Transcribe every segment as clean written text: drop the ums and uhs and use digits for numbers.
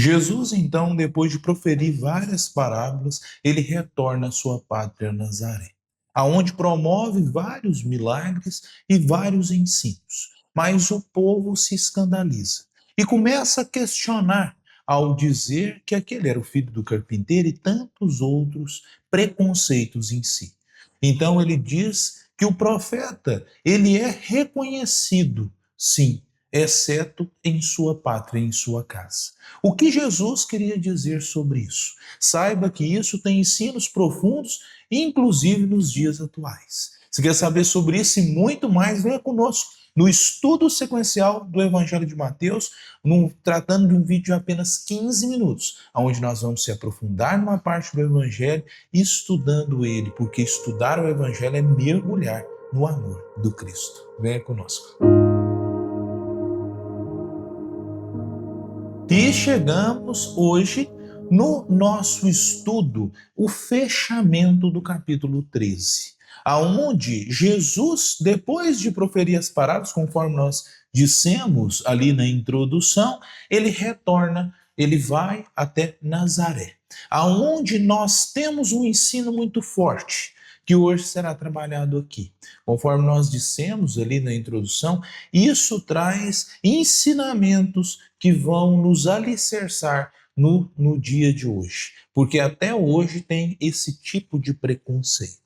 Jesus, então, depois de proferir várias parábolas, ele retorna à sua pátria Nazaré, aonde promove vários milagres e vários ensinos. Mas o povo se escandaliza e começa a questionar ao dizer que aquele era o filho do carpinteiro e tantos outros preconceitos em si. Então ele diz que o profeta, ele é reconhecido, sim, exceto em sua pátria, em sua casa. O que Jesus queria dizer sobre isso? Saiba que isso tem ensinos profundos, inclusive nos dias atuais. Se quer saber sobre isso e muito mais, venha conosco no estudo sequencial do Evangelho de Mateus, tratando de um vídeo de apenas 15 minutos, onde nós vamos se aprofundar numa parte do Evangelho, estudando ele, porque estudar o Evangelho é mergulhar no amor do Cristo. Venha conosco. E chegamos hoje no nosso estudo, o fechamento do capítulo 13, aonde Jesus, depois de proferir as parábolas, conforme nós dissemos ali na introdução, ele retorna, ele vai até Nazaré, aonde nós temos um ensino muito forte, que hoje será trabalhado aqui. Conforme nós dissemos ali na introdução, isso traz ensinamentos que vão nos alicerçar no dia de hoje, porque até hoje tem esse tipo de preconceito.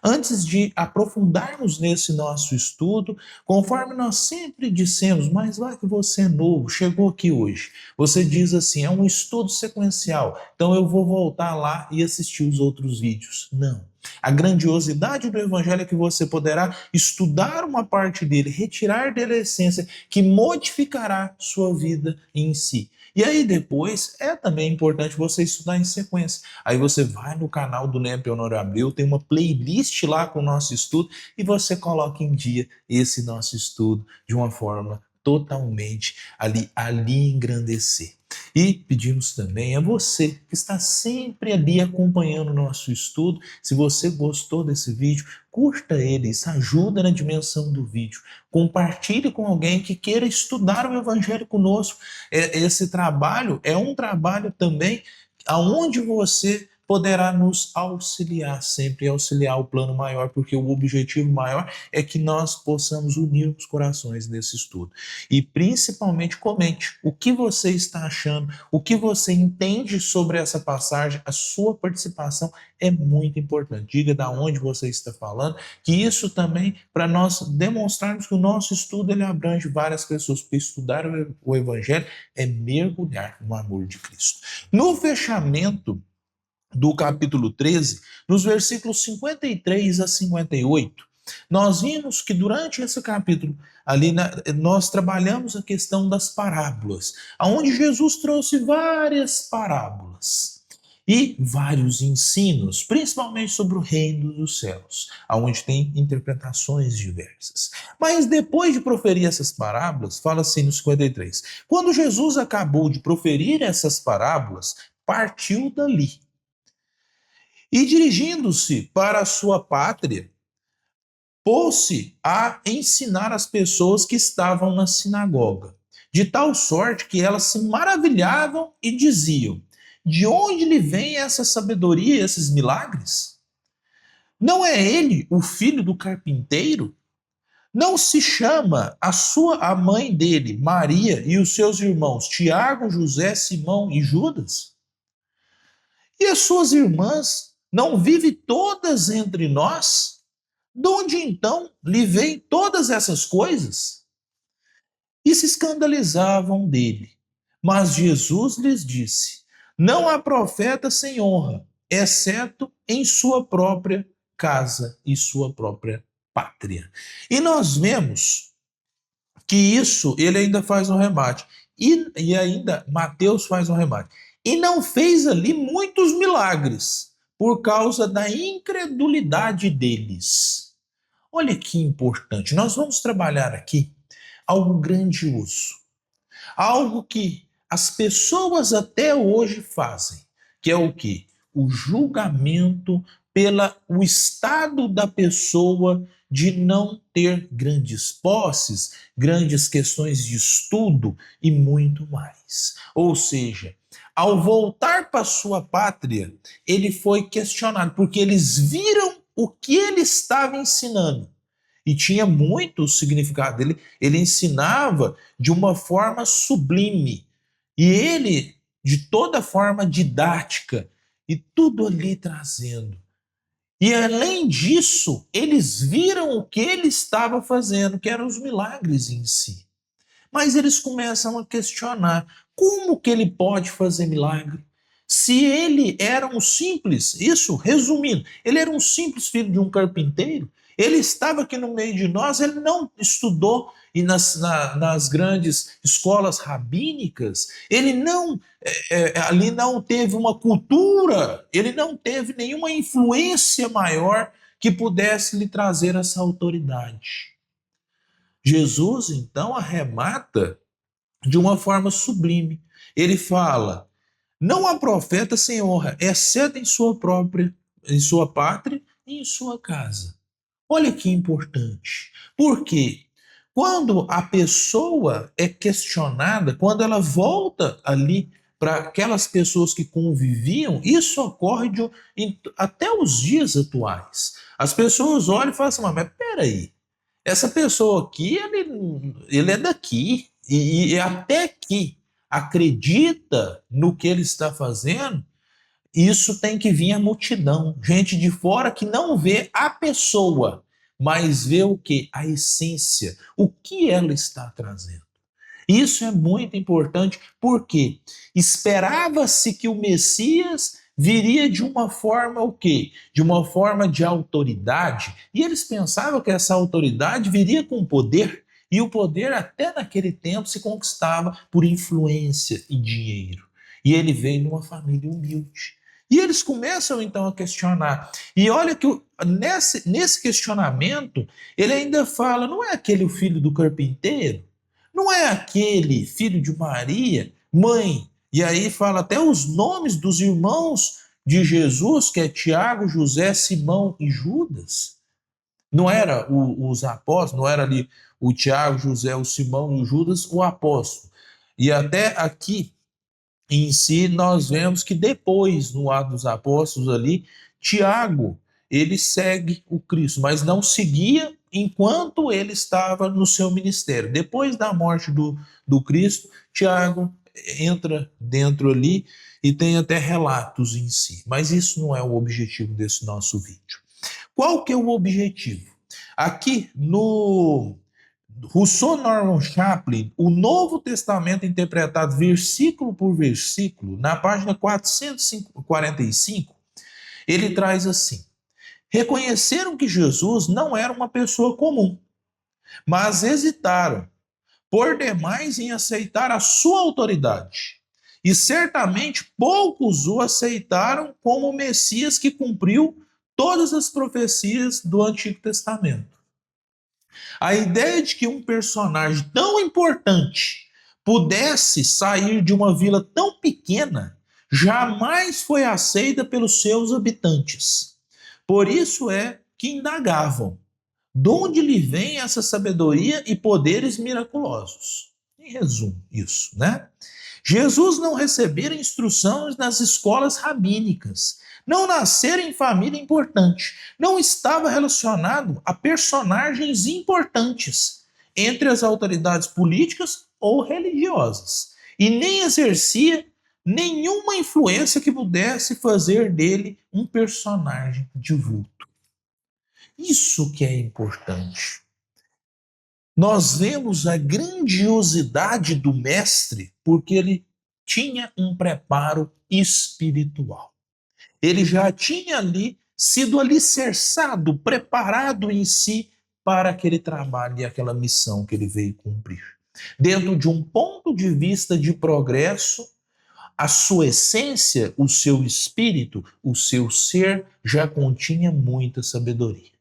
Antes de aprofundarmos nesse nosso estudo, conforme nós sempre dissemos, mas vai que você é novo, chegou aqui hoje, você diz assim, é um estudo sequencial, então eu vou voltar lá e assistir os outros vídeos. Não. A grandiosidade do Evangelho é que você poderá estudar uma parte dele, retirar dele a essência que modificará sua vida em si. E aí depois é também importante você estudar em sequência. Aí você vai no canal do NEP Honório Abreu, tem uma playlist lá com o nosso estudo e você coloca em dia esse nosso estudo de uma forma totalmente ali engrandecer. E pedimos também a você que está sempre ali acompanhando o nosso estudo, se você gostou desse vídeo, curta ele, isso ajuda na dimensão do vídeo. Compartilhe com alguém que queira estudar o Evangelho conosco. Esse trabalho é um trabalho também aonde você poderá nos auxiliar, sempre auxiliar o plano maior, porque o objetivo maior é que nós possamos unir os corações nesse estudo. E principalmente comente o que você está achando, o que você entende sobre essa passagem, a sua participação é muito importante. Diga de onde você está falando, que isso também para nós demonstrarmos que o nosso estudo ele abrange várias pessoas, porque estudar o Evangelho é mergulhar no amor de Cristo. No fechamento do capítulo 13, nos versículos 53 a 58, nós vimos que durante esse capítulo, nós trabalhamos a questão das parábolas, onde Jesus trouxe várias parábolas e vários ensinos, principalmente sobre o reino dos céus, onde tem interpretações diversas. Mas depois de proferir essas parábolas, fala assim no 53, quando Jesus acabou de proferir essas parábolas, partiu dali. E dirigindo-se para a sua pátria, pôs-se a ensinar as pessoas que estavam na sinagoga, de tal sorte que elas se maravilhavam e diziam: de onde lhe vem essa sabedoria e esses milagres? Não é ele o filho do carpinteiro? Não se chama a mãe dele, Maria, e os seus irmãos, Tiago, José, Simão e Judas? E as suas irmãs não vivem todas entre nós? De onde então lhe vêm todas essas coisas? E se escandalizavam dele. Mas Jesus lhes disse: não há profeta sem honra, exceto em sua própria casa e sua própria pátria. E nós vemos que isso, ele ainda faz um remate. E ainda Mateus faz um remate. E não fez ali muitos milagres, por causa da incredulidade deles. Olha que importante, nós vamos trabalhar aqui algo grandioso, algo que as pessoas até hoje fazem, que é o quê? O julgamento pelo estado da pessoa de não ter grandes posses, grandes questões de estudo e muito mais. Ou seja, Ao voltar para sua pátria, ele foi questionado, porque eles viram o que ele estava ensinando. E tinha muito significado. Ele ensinava de uma forma sublime. E ele, de toda forma didática, e tudo ali trazendo. E além disso, eles viram o que ele estava fazendo, que eram os milagres em si. Mas eles começam a questionar como que ele pode fazer milagre? Se ele era um simples, isso resumindo, ele era um simples filho de um carpinteiro, ele estava aqui no meio de nós, ele não estudou e nas grandes escolas rabínicas, ele não ali não teve uma cultura, ele não teve nenhuma influência maior que pudesse lhe trazer essa autoridade. Jesus então arremata de uma forma sublime. Ele fala: não há profeta sem honra, exceto em sua pátria e em sua casa. Olha que importante. Por quê? Quando a pessoa é questionada, quando ela volta ali para aquelas pessoas que conviviam, isso ocorre até os dias atuais. As pessoas olham e falam assim: mas peraí, essa pessoa aqui, ele é daqui, e até que acredita no que ele está fazendo, isso tem que vir a multidão, gente de fora que não vê a pessoa, mas vê o que? A essência, o que ela está trazendo. Isso é muito importante porque esperava-se que o Messias viria de uma forma o quê? De uma forma de autoridade, e eles pensavam que essa autoridade viria com poder, e o poder até naquele tempo se conquistava por influência e dinheiro. E ele veio numa família humilde. E eles começam então a questionar. E olha que nesse questionamento, ele ainda fala: não é aquele o filho do carpinteiro? Não é aquele filho de Maria, mãe? E aí fala até os nomes dos irmãos de Jesus, que é Tiago, José, Simão e Judas. Não era os apóstolos, não era ali o Tiago, José, o Simão e o Judas, o apóstolo. E até aqui em si, nós vemos que depois, no Atos dos Apóstolos ali, Tiago, ele segue o Cristo, mas não seguia enquanto ele estava no seu ministério. Depois da morte do Cristo, Tiago entra dentro ali e tem até relatos em si. Mas isso não é o objetivo desse nosso vídeo. Qual que é o objetivo? Aqui no Rousseau Norman Chaplin, o Novo Testamento interpretado versículo por versículo, na página 445, ele traz assim: reconheceram que Jesus não era uma pessoa comum, mas hesitaram por demais em aceitar a sua autoridade. E certamente poucos o aceitaram como o Messias que cumpriu todas as profecias do Antigo Testamento. A ideia de que um personagem tão importante pudesse sair de uma vila tão pequena jamais foi aceita pelos seus habitantes. Por isso é que indagavam: de onde lhe vem essa sabedoria e poderes miraculosos? Em resumo, isso, né? Jesus não recebera instruções nas escolas rabínicas, não nascera em família importante, não estava relacionado a personagens importantes entre as autoridades políticas ou religiosas, e nem exercia nenhuma influência que pudesse fazer dele um personagem de vulto. Isso que é importante. Nós vemos a grandiosidade do mestre porque ele tinha um preparo espiritual. Ele já tinha ali sido alicerçado, preparado em si para aquele trabalho e aquela missão que ele veio cumprir. Dentro de um ponto de vista de progresso, a sua essência, o seu espírito, o seu ser já continha muita sabedoria.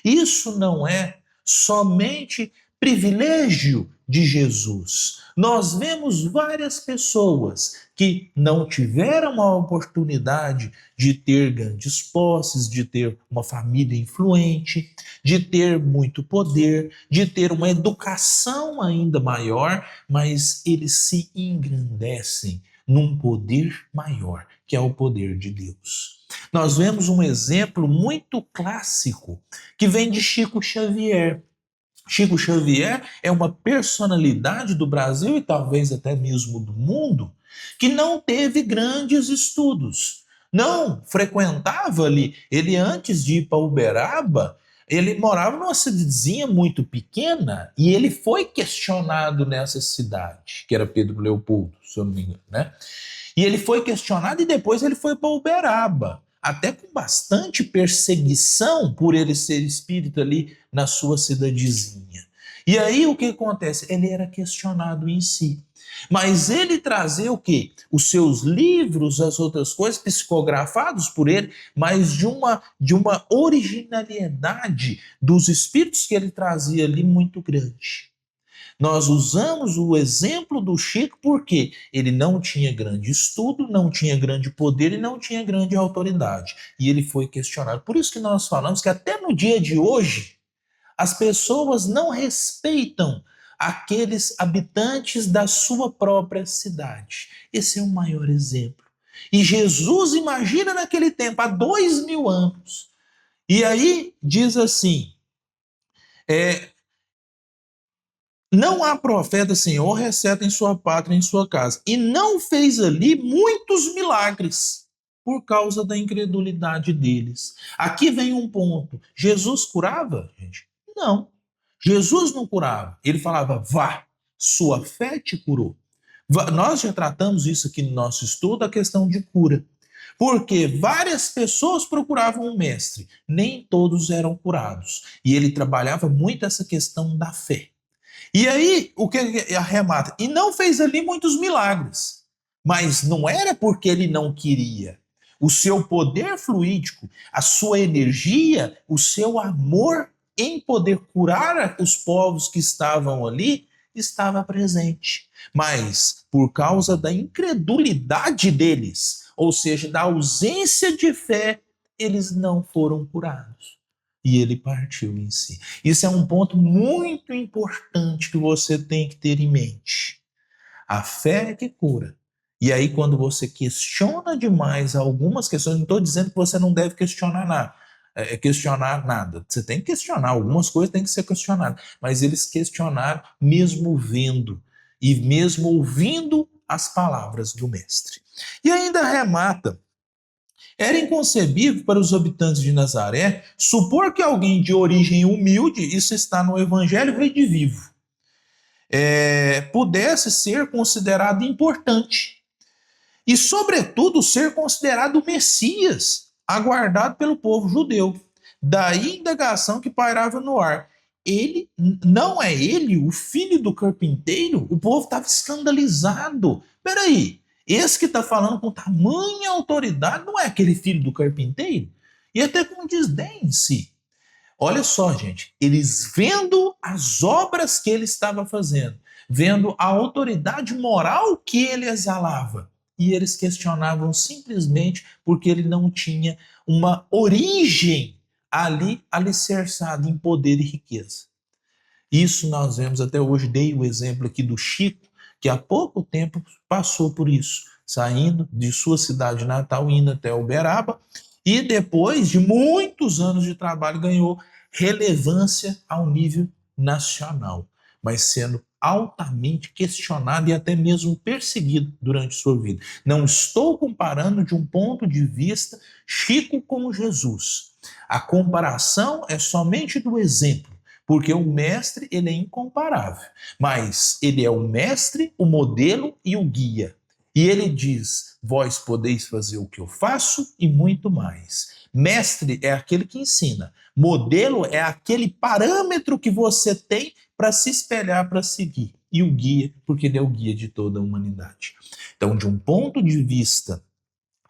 Isso não é somente privilégio de Jesus. Nós vemos várias pessoas que não tiveram a oportunidade de ter grandes posses, de ter uma família influente, de ter muito poder, de ter uma educação ainda maior, mas eles se engrandecem num poder maior, que é o poder de Deus. Nós vemos um exemplo muito clássico que vem de Chico Xavier. Chico Xavier é uma personalidade do Brasil e talvez até mesmo do mundo que não teve grandes estudos, não frequentava ali. Ele, antes de ir para Uberaba, ele morava numa cidadezinha muito pequena e ele foi questionado nessa cidade, que era Pedro Leopoldo, se eu não me engano, né? E ele foi questionado e depois ele foi para Uberaba, até com bastante perseguição por ele ser espírita ali na sua cidadezinha. E aí o que acontece? Ele era questionado em si. Mas ele trazia o quê? Os seus livros, as outras coisas, psicografados por ele, mas de uma originalidade dos espíritos que ele trazia ali muito grande. Nós usamos o exemplo do Chico porque ele não tinha grande estudo, não tinha grande poder e não tinha grande autoridade. E ele foi questionado. Por isso que nós falamos que até no dia de hoje, as pessoas não respeitam aqueles habitantes da sua própria cidade. Esse é o maior exemplo. E Jesus, imagina naquele tempo, há 2000 anos. E aí diz assim, não há profeta, Senhor, receta em sua pátria, em sua casa. E não fez ali muitos milagres por causa da incredulidade deles. Aqui vem um ponto. Jesus curava, gente? Não. Jesus não curava. Ele falava, vá, sua fé te curou. Nós já tratamos isso aqui no nosso estudo, a questão de cura. Porque várias pessoas procuravam um mestre, nem todos eram curados. E ele trabalhava muito essa questão da fé. E aí, o que arremata? E não fez ali muitos milagres. Mas não era porque ele não queria. O seu poder fluídico, a sua energia, o seu amor em poder curar os povos que estavam ali, estava presente. Mas, por causa da incredulidade deles, ou seja, da ausência de fé, eles não foram curados. E ele partiu em si. Isso é um ponto muito importante que você tem que ter em mente. A fé é que cura. E aí, quando você questiona demais algumas questões, não estou dizendo que você não deve questionar nada. Você tem que questionar, algumas coisas têm que ser questionadas. Mas eles questionaram mesmo vendo e mesmo ouvindo as palavras do mestre. E ainda remata. Era inconcebível para os habitantes de Nazaré supor que alguém de origem humilde, isso está no Evangelho Redivivo, pudesse ser considerado importante e, sobretudo, ser considerado o Messias, aguardado pelo povo judeu. Daí a indagação que pairava no ar. Ele, não é ele o filho do carpinteiro? O povo estava escandalizado. Peraí, esse que está falando com tamanha autoridade não é aquele filho do carpinteiro? E até com desdém em si. Olha só, gente, eles vendo as obras que ele estava fazendo, vendo a autoridade moral que ele exalava, e eles questionavam simplesmente porque ele não tinha uma origem ali alicerçada em poder e riqueza. Isso nós vemos até hoje. Dei o exemplo aqui do Chico, que há pouco tempo passou por isso, saindo de sua cidade natal, indo até Uberaba, e depois de muitos anos de trabalho ganhou relevância ao nível nacional, mas sendo altamente questionado e até mesmo perseguido durante sua vida. Não estou comparando de um ponto de vista Chico com Jesus. A comparação é somente do exemplo, porque o mestre ele é incomparável, mas ele é o mestre, o modelo e o guia. E ele diz, vós podeis fazer o que eu faço e muito mais. Mestre é aquele que ensina, modelo é aquele parâmetro que você tem para se espelhar, para seguir. E o guia, porque ele é o guia de toda a humanidade. Então, de um ponto de vista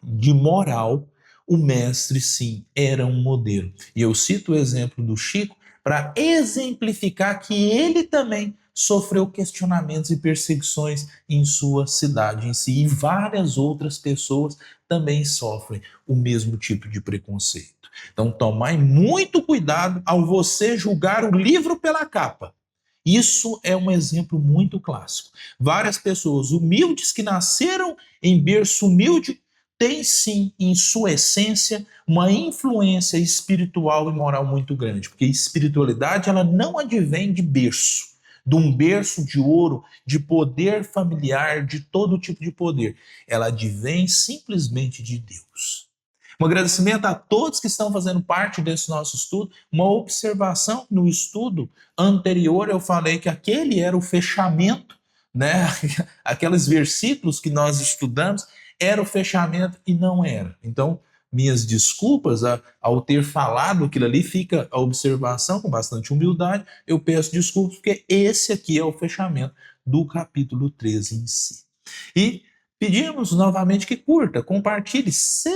de moral, o mestre, sim, era um modelo. E eu cito o exemplo do Chico para exemplificar que ele também sofreu questionamentos e perseguições em sua cidade em si. E várias outras pessoas também sofrem o mesmo tipo de preconceito. Então, tomai muito cuidado ao você julgar o livro pela capa Isso é um exemplo muito clássico. Várias pessoas humildes que nasceram em berço humilde têm sim, em sua essência, uma influência espiritual e moral muito grande, porque a espiritualidade ela não advém de berço, de um berço de ouro, de poder familiar, de todo tipo de poder. Ela advém simplesmente de Deus. Um agradecimento a todos que estão fazendo parte desse nosso estudo. Uma observação: no estudo anterior eu falei que aquele era o fechamento, né? Aqueles versículos que nós estudamos era o fechamento e não era. Então, minhas desculpas ao ter falado aquilo ali, fica a observação com bastante humildade. Eu peço desculpas porque esse aqui é o fechamento do capítulo 13 em si. E pedimos novamente que curta, compartilhe, se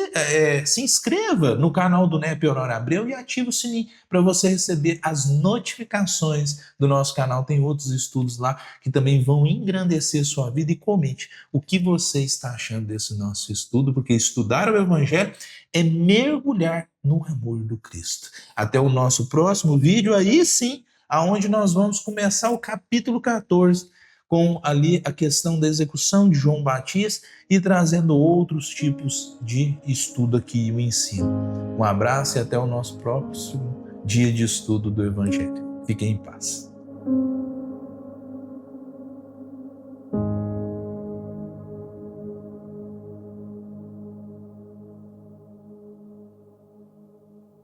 inscreva no canal do NEP Honório Abreu e ative o sininho para você receber as notificações do nosso canal. Tem outros estudos lá que também vão engrandecer sua vida, e comente o que você está achando desse nosso estudo, porque estudar o Evangelho é mergulhar no amor do Cristo. Até o nosso próximo vídeo, aí sim, aonde nós vamos começar o capítulo 14, com ali a questão da execução de João Batista e trazendo outros tipos de estudo aqui e o ensino. Um abraço e até o nosso próximo dia de estudo do Evangelho. Fiquem em paz.